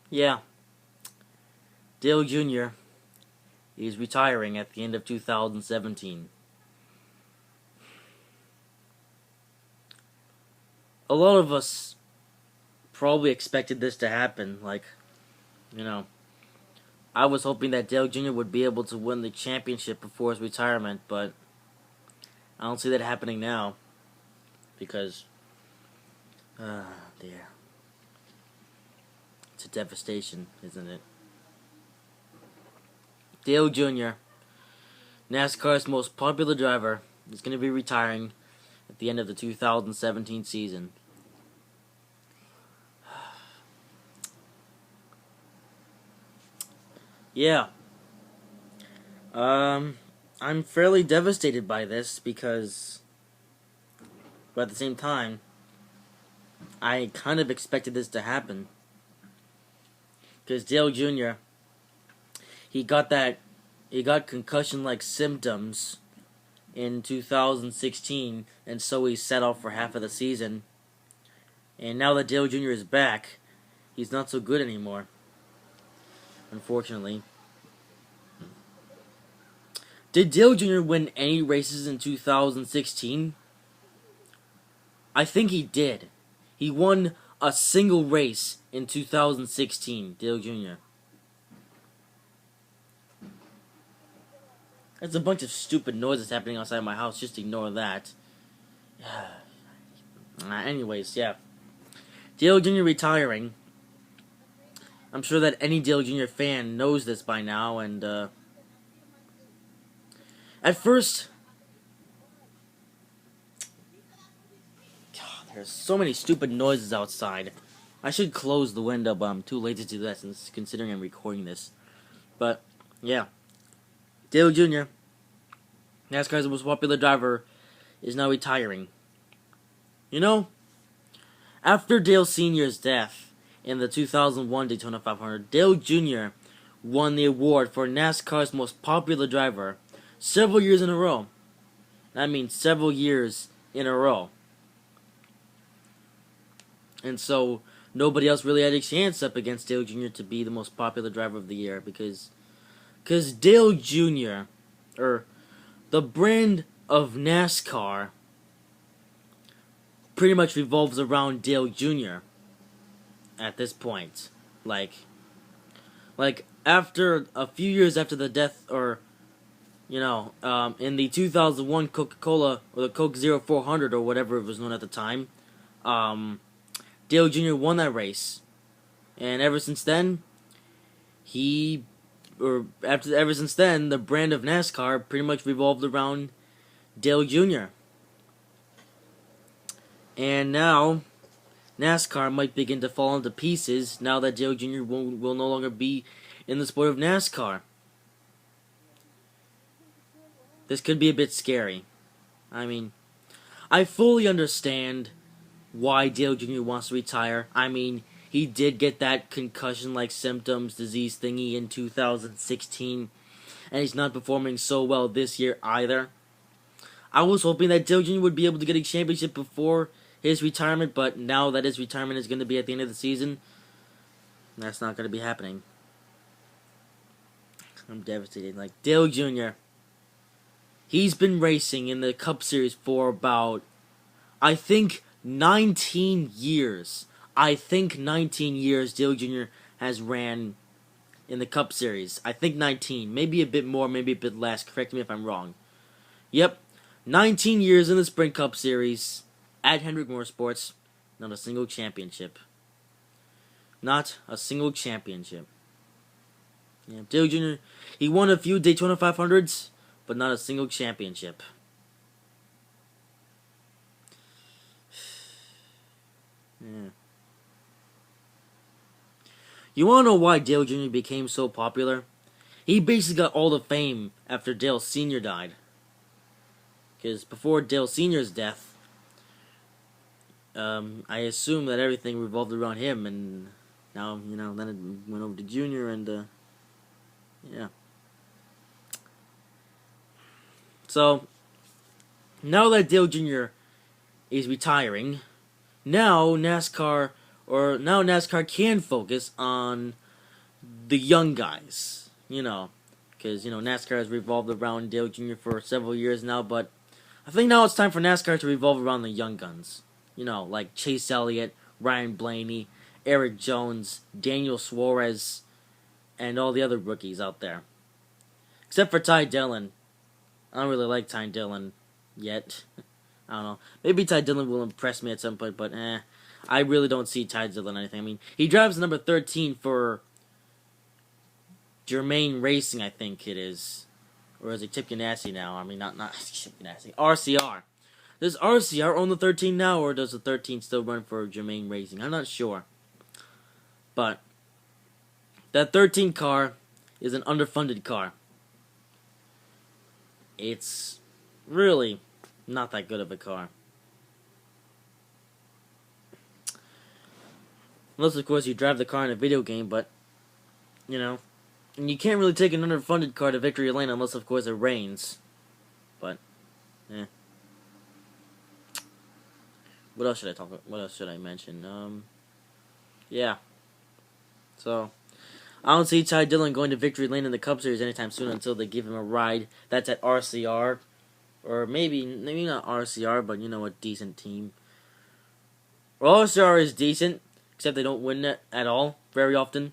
Yeah, Dale Jr. is retiring at the end of 2017. A lot of us probably expected this to happen. You know, I was hoping that Dale Jr. would be able to win the championship before his retirement, but I don't see that happening now because, dear, it's a devastation, isn't it? Dale Jr., NASCAR's most popular driver, is going to be retiring at the end of the 2017 season. Yeah. I'm fairly devastated by this but at the same time, I kind of expected this to happen. Because Dale Jr., he got concussion-like symptoms in 2016, and so he sat out for half of the season. And now that Dale Jr. is back, he's not so good anymore, unfortunately. Did Dale Jr. win any races in 2016? I think he did. He won a single race in 2016, Dale Jr. There's a bunch of stupid noises happening outside my house. Just ignore that. Anyways, yeah. Dale Jr. retiring. I'm sure that any Dale Jr. fan knows this by now, and at first, God, there's so many stupid noises outside. I should close the window, but I'm too lazy to do that since considering I'm recording this. But yeah, Dale Jr., NASCAR's most popular driver, is now retiring. You know, after Dale Sr.'s death in the 2001 Daytona 500, Dale Jr. won the award for NASCAR's most popular driver several years in a row. I mean, several years in a row. And so, nobody else really had a chance up against Dale Jr. to be the most popular driver of the year because Dale Jr., or the brand of NASCAR, pretty much revolves around Dale Jr. at this point. Like after a few years after the death, or in the 2001 Coca-Cola, or the Coke Zero 400, or whatever it was known at the time, Dale Jr. won that race, and ever since then, the brand of NASCAR pretty much revolved around Dale Jr. And now, NASCAR might begin to fall into pieces now that Dale Jr. will no longer be in the sport of NASCAR. This could be a bit scary. I mean, I fully understand why Dale Jr. wants to retire. I mean, he did get that concussion-like symptoms disease thingy in 2016, and he's not performing so well this year either. I was hoping that Dale Jr. would be able to get a championship before his retirement, but now that his retirement is going to be at the end of the season, that's not going to be happening. I'm devastated. Like, Dale Jr., he's been racing in the Cup Series for about, I think, 19 years. I think 19 years Dale Jr. has ran in the Cup Series. I think 19. Maybe a bit more, maybe a bit less. Correct me if I'm wrong. Yep. 19 years in the Sprint Cup Series at Hendrick Motorsports. Not a single championship. Not a single championship. Yeah, Dale Jr., he won a few Daytona 500s, but not a single championship. Yeah. You wanna know why Dale Jr. became so popular? He basically got all the fame after Dale Sr. died. Because before Dale Sr.'s death, I assume that everything revolved around him, and now, then it went over to Jr., and, yeah. So, now that Dale Jr. is retiring, now NASCAR, or now NASCAR can focus on the young guys, because NASCAR has revolved around Dale Jr. for several years now, but I think now it's time for NASCAR to revolve around the young guns, like Chase Elliott, Ryan Blaney, Eric Jones, Daniel Suarez, and all the other rookies out there, except for Ty Dillon. I don't really like Ty Dillon yet. I don't know. Maybe Ty Dillon will impress me at some point, but I really don't see Ty Dillon anything. I mean, he drives number 13 for Germain Racing, I think it is. Or is it Chip Ganassi now? I mean, not Chip Ganassi. RCR. Does RCR own the 13 now, or does the 13 still run for Germain Racing? I'm not sure. But that 13 car is an underfunded car. It's really not that good of a car. Unless, of course, you drive the car in a video game, but, and you can't really take an underfunded car to victory lane unless, of course, it rains. But, what else should I talk about? What else should I mention? Yeah. So, I don't see Ty Dillon going to victory lane in the Cup Series anytime soon until they give him a ride that's at RCR. Or maybe not RCR, but, a decent team. Well, RCR is decent, except they don't win it at all very often.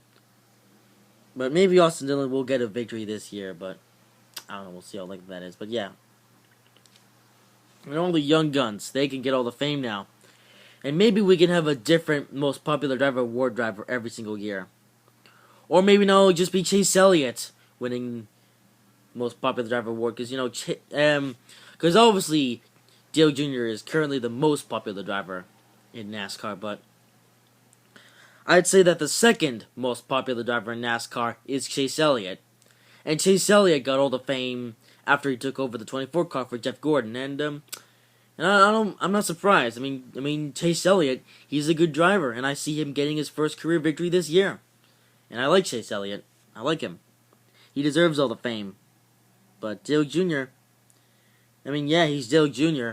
But maybe Austin Dillon will get a victory this year, but I don't know, we'll see how likely that is. But yeah. And all the young guns, they can get all the fame now. And maybe we can have a different most popular driver award driver every single year. Or maybe now it'll just be Chase Elliott winning most popular driver award, because because obviously Dale Jr. is currently the most popular driver in NASCAR, but I'd say that the second most popular driver in NASCAR is Chase Elliott. And Chase Elliott got all the fame after he took over the 24 car for Jeff Gordon, and I'm not surprised. I mean Chase Elliott, he's a good driver, and I see him getting his first career victory this year. And I like Chase Elliott. I like him. He deserves all the fame. But Dale Jr., he's Dale Jr.,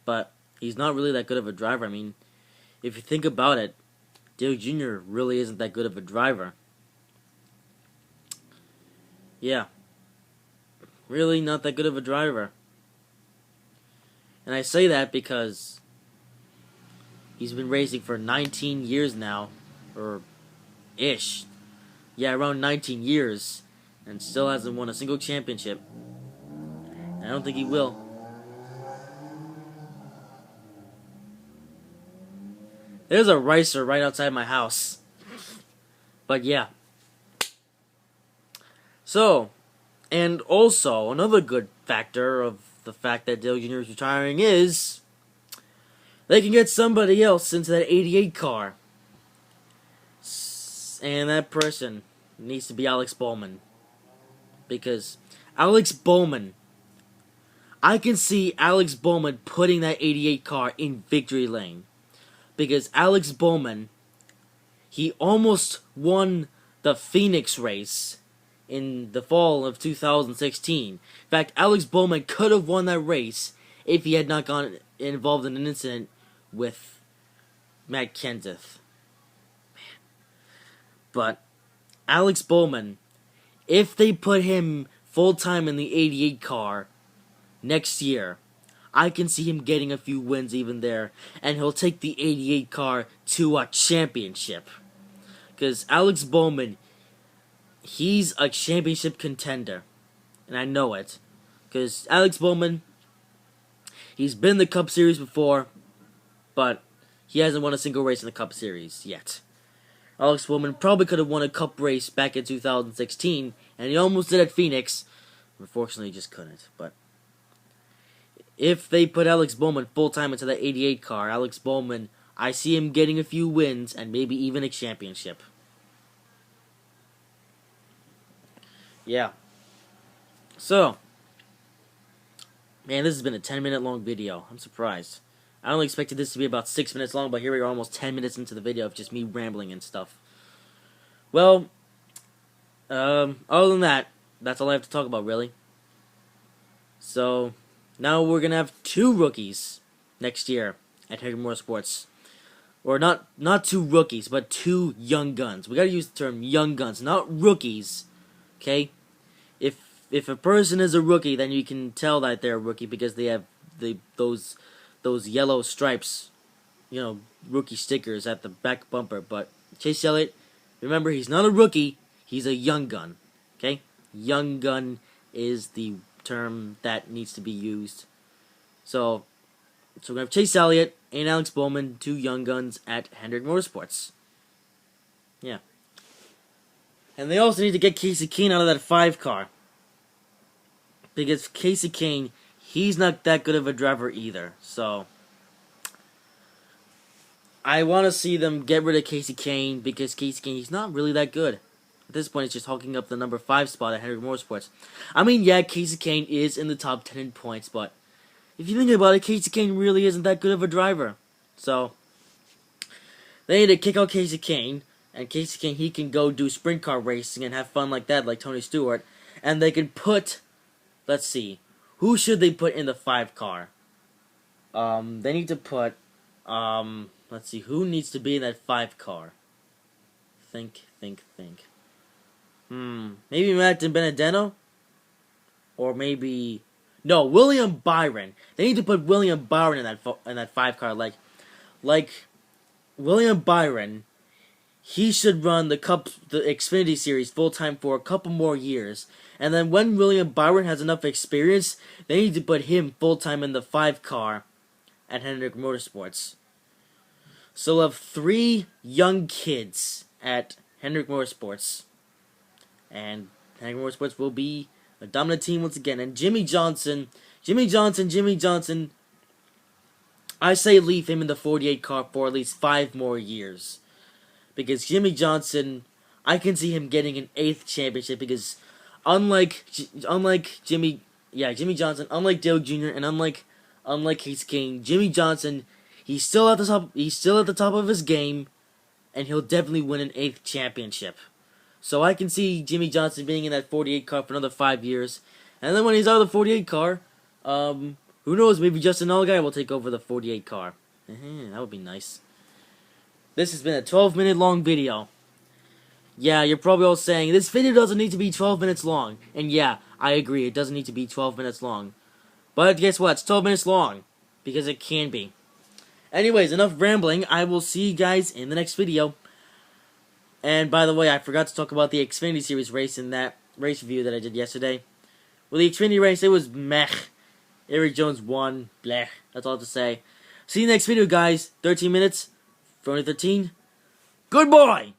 but he's not really that good of a driver. I mean, if you think about it, Dale Jr. really isn't that good of a driver. Yeah. Really not that good of a driver. And I say that because he's been racing for 19 years now, or ish. Yeah, around 19 years, and still hasn't won a single championship. And I don't think he will. There's a ricer right outside my house. But yeah. So, and also, another good factor of the fact that Dale Jr. is retiring is they can get somebody else into that 88 car. And that person needs to be Alex Bowman. Because Alex Bowman, I can see Alex Bowman putting that 88 car in victory lane. Because Alex Bowman, he almost won the Phoenix race in the fall of 2016. In fact, Alex Bowman could have won that race if he had not gotten involved in an incident with Matt Kenseth. But Alex Bowman, if they put him full-time in the 88 car next year, I can see him getting a few wins even there, and he'll take the 88 car to a championship. Because Alex Bowman, he's a championship contender, and I know it. Because Alex Bowman, he's been in the Cup Series before, but he hasn't won a single race in the Cup Series yet. Alex Bowman probably could have won a Cup race back in 2016, and he almost did at Phoenix. Unfortunately, he just couldn't. But if they put Alex Bowman full-time into that 88 car, Alex Bowman, I see him getting a few wins and maybe even a championship. Yeah. So, man, this has been a 10-minute long video. I'm surprised. I only expected this to be about 6 minutes long, but here we are almost 10 minutes into the video of just me rambling and stuff. Well, other than that, that's all I have to talk about, really. So, now we're going to have 2 rookies next year at Hager Motorsports. or not two rookies, but two young guns. We gotta use the term young guns, not rookies. Okay? If a person is a rookie, then you can tell that they're a rookie because they have those yellow stripes, rookie stickers at the back bumper. But Chase Elliott, remember, he's not a rookie, he's a young gun. Okay? Young gun is the term that needs to be used. So we have Chase Elliott and Alex Bowman, two young guns at Hendrick Motorsports. Yeah. And they also need to get Casey Kane out of that 5 car. Because Casey Kane, he's not that good of a driver either. So I want to see them get rid of Casey Kane because Casey Kane, he's not really that good. At this point, it's just hulking up the number 5 spot at Hendrick Motorsports. I mean, yeah, Casey Kane is in the top 10 in points, but if you think about it, Casey Kane really isn't that good of a driver. So they need to kick out Casey Kane, and Casey Kane, he can go do sprint car racing and have fun like that, like Tony Stewart. And they can put, let's see, who should they put in the 5 car? They need to put, let's see, who needs to be in that 5 car? Think. Maybe Matt Benedetto? Or maybe, no, William Byron. They need to put William Byron in that 5 car. Like William Byron, he should run the Xfinity Series full time for a couple more years. And then when William Byron has enough experience, they need to put him full time in the 5 car at Hendrick Motorsports. So we'll have 3 young kids at Hendrick Motorsports. And Hendrick Motorsports will be a dominant team once again. And Jimmy Johnson, I say leave him in the 48 car for at least 5 more years. Because Jimmy Johnson, I can see him getting an 8th championship because unlike Jimmy Johnson, unlike Dale Jr. and unlike Casey Kane, Jimmy Johnson, he's still at the top of his game, and he'll definitely win an 8th championship. So I can see Jimmy Johnson being in that 48 car for another 5 years. And then when he's out of the 48 car, who knows, maybe Justin Allgaier will take over the 48 car. That would be nice. This has been a 12-minute long video. Yeah, you're probably all saying, this video doesn't need to be 12 minutes long. And yeah, I agree, it doesn't need to be 12 minutes long. But guess what, it's 12 minutes long. Because it can be. Anyways, enough rambling. I will see you guys in the next video. And by the way, I forgot to talk about the Xfinity Series race in that race review that I did yesterday. Well, the Xfinity race, it was meh. Eric Jones won. Blech. That's all to say. See you next video, guys. 13 minutes. For 2013. Good boy!